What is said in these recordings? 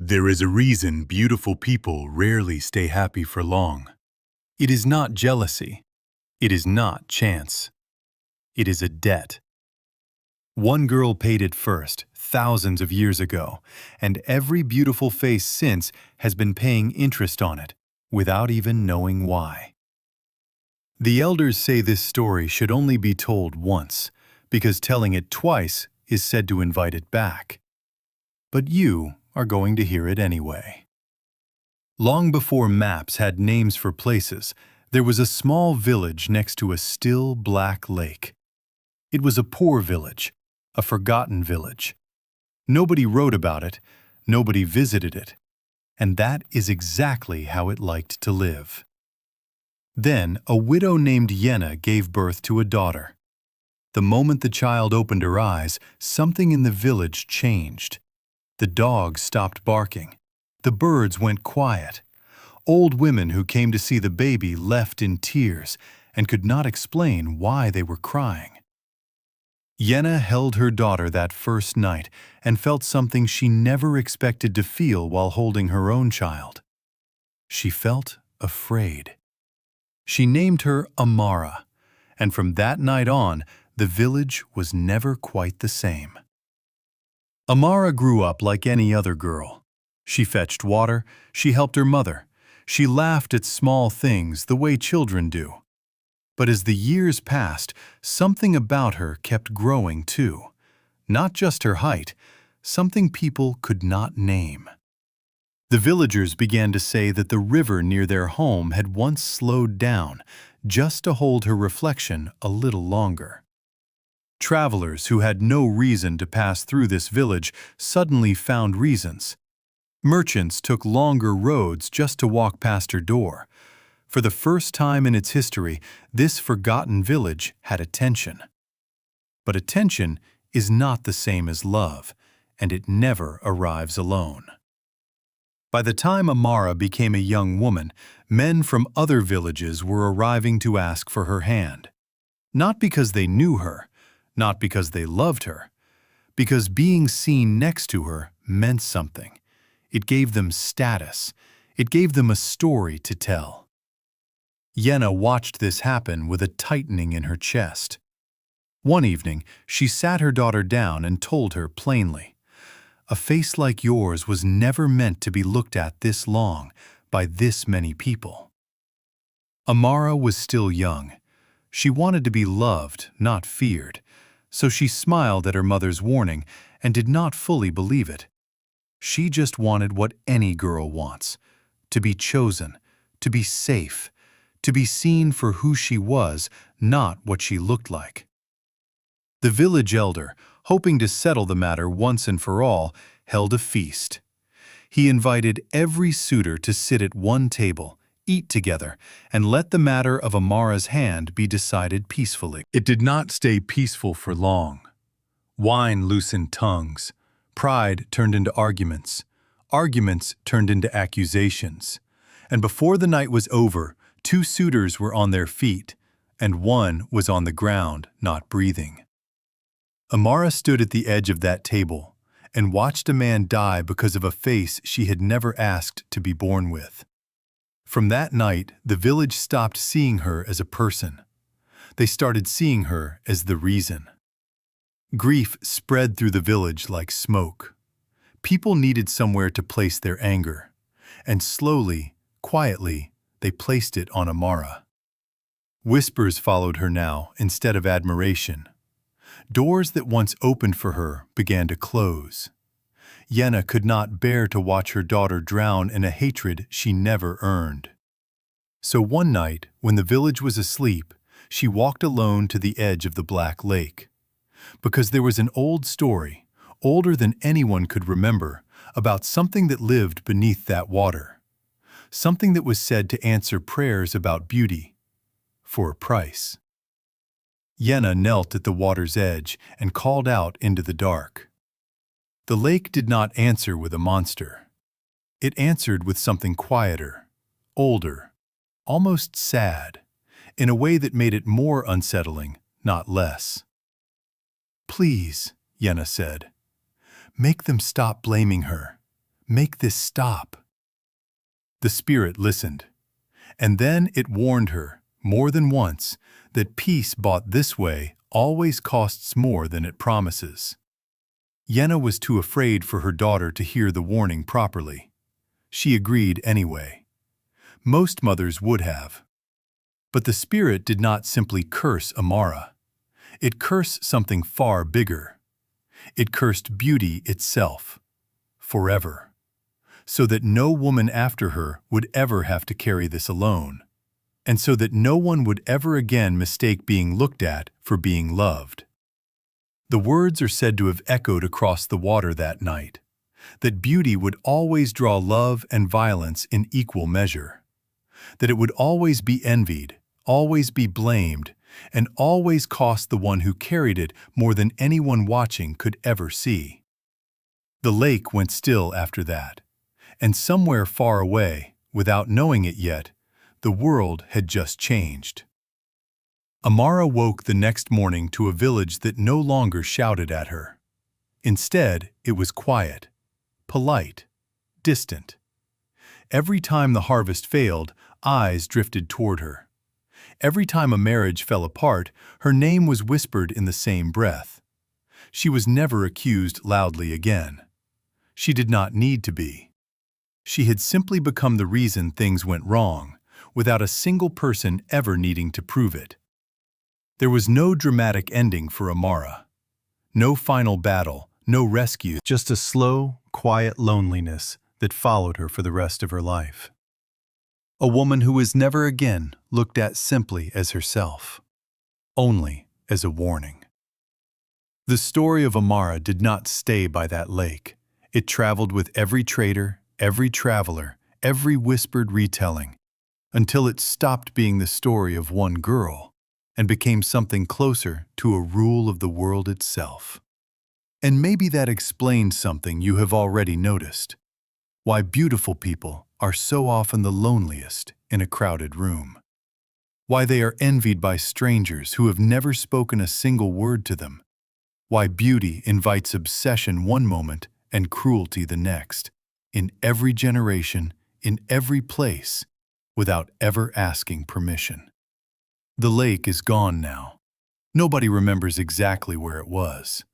There is a reason beautiful people rarely stay happy for long. It is not jealousy. It is not chance. It is a debt. One girl paid it first, thousands of years ago, and every beautiful face since has been paying interest on it, without even knowing why. The elders say this story should only be told once, because telling it twice is said to invite it back. But you are going to hear it anyway. Long before maps had names for places, there was a small village next to a still black lake. It was a poor village, a forgotten village. Nobody wrote about it, nobody visited it, and that is exactly how it liked to live. Then a widow named Yenna gave birth to a daughter. The moment the child opened her eyes, something in the village changed. The dogs stopped barking. The birds went quiet. Old women who came to see the baby left in tears and could not explain why they were crying. Yenna held her daughter that first night and felt something she never expected to feel while holding her own child. She felt afraid. She named her Amara, and from that night on, the village was never quite the same. Amara grew up like any other girl. She fetched water, she helped her mother, she laughed at small things the way children do. But as the years passed, something about her kept growing too. Not just her height, something people could not name. The villagers began to say that the river near their home had once slowed down just to hold her reflection a little longer. Travelers who had no reason to pass through this village suddenly found reasons. Merchants took longer roads just to walk past her door. For the first time in its history, this forgotten village had attention. But attention is not the same as love, and it never arrives alone. By the time Amara became a young woman, men from other villages were arriving to ask for her hand. Not because they knew her, not because they loved her, because being seen next to her meant something. It gave them status. It gave them a story to tell. Yenna watched this happen with a tightening in her chest. One evening, she sat her daughter down and told her plainly, "A face like yours was never meant to be looked at this long by this many people." Amara was still young. She wanted to be loved, not feared. So she smiled at her mother's warning and did not fully believe it. She just wanted what any girl wants, to be chosen, to be safe, to be seen for who she was, not what she looked like. The village elder, hoping to settle the matter once and for all, held a feast. He invited every suitor to sit at one table, eat together, and let the matter of Amara's hand be decided peacefully. It did not stay peaceful for long. Wine loosened tongues. Pride turned into arguments. Arguments turned into accusations. And before the night was over, 2 suitors were on their feet, and one was on the ground, not breathing. Amara stood at the edge of that table and watched a man die because of a face she had never asked to be born with. From that night, the village stopped seeing her as a person. They started seeing her as the reason. Grief spread through the village like smoke. People needed somewhere to place their anger, and slowly, quietly, they placed it on Amara. Whispers followed her now instead of admiration. Doors that once opened for her began to close. Yenna could not bear to watch her daughter drown in a hatred she never earned. So one night, when the village was asleep, she walked alone to the edge of the black lake. Because there was an old story, older than anyone could remember, about something that lived beneath that water. Something that was said to answer prayers about beauty, for a price. Yenna knelt at the water's edge and called out into the dark. The lake did not answer with a monster. It answered with something quieter, older, almost sad, in a way that made it more unsettling, not less. "Please," Yenna said, "make them stop blaming her. make this stop." The spirit listened, and then it warned her, more than once, that peace bought this way always costs more than it promises. Yenna was too afraid for her daughter to hear the warning properly. She agreed anyway. Most mothers would have. But the spirit did not simply curse Amara. It cursed something far bigger. It cursed beauty itself, forever, so that no woman after her would ever have to carry this alone, and so that no one would ever again mistake being looked at for being loved. The words are said to have echoed across the water that night, that beauty would always draw love and violence in equal measure, that it would always be envied, always be blamed, and always cost the one who carried it more than anyone watching could ever see. The lake went still after that, and somewhere far away, without knowing it yet, the world had just changed. Amara woke the next morning to a village that no longer shouted at her. Instead, it was quiet, polite, distant. Every time the harvest failed, eyes drifted toward her. Every time a marriage fell apart, her name was whispered in the same breath. She was never accused loudly again. She did not need to be. She had simply become the reason things went wrong, without a single person ever needing to prove it. There was no dramatic ending for Amara. No final battle, no rescue, just a slow, quiet loneliness that followed her for the rest of her life. A woman who was never again looked at simply as herself, only as a warning. The story of Amara did not stay by that lake. It traveled with every trader, every traveler, every whispered retelling, until it stopped being the story of one girl and became something closer to a rule of the world itself. And maybe that explains something you have already noticed: why beautiful people are so often the loneliest in a crowded room. Why they are envied by strangers who have never spoken a single word to them. Why beauty invites obsession one moment and cruelty the next, in every generation, in every place, without ever asking permission. The lake is gone now. Nobody remembers exactly where it was,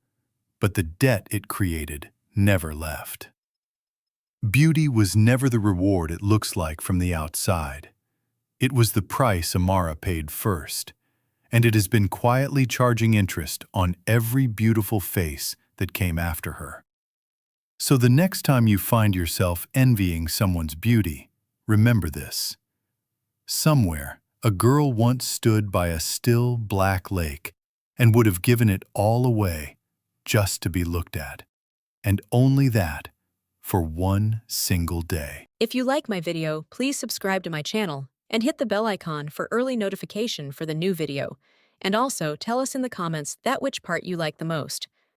but the debt it created never left. Beauty was never the reward it looks like from the outside. It was the price Amara paid first, and it has been quietly charging interest on every beautiful face that came after her. So the next time you find yourself envying someone's beauty, remember this. Somewhere, a girl once stood by a still black lake and would have given it all away just to be looked at, and only that for one single day. If you like my video, please subscribe to my channel and hit the bell icon for early notification for the new video. And also tell us in the comments that which part you like the most.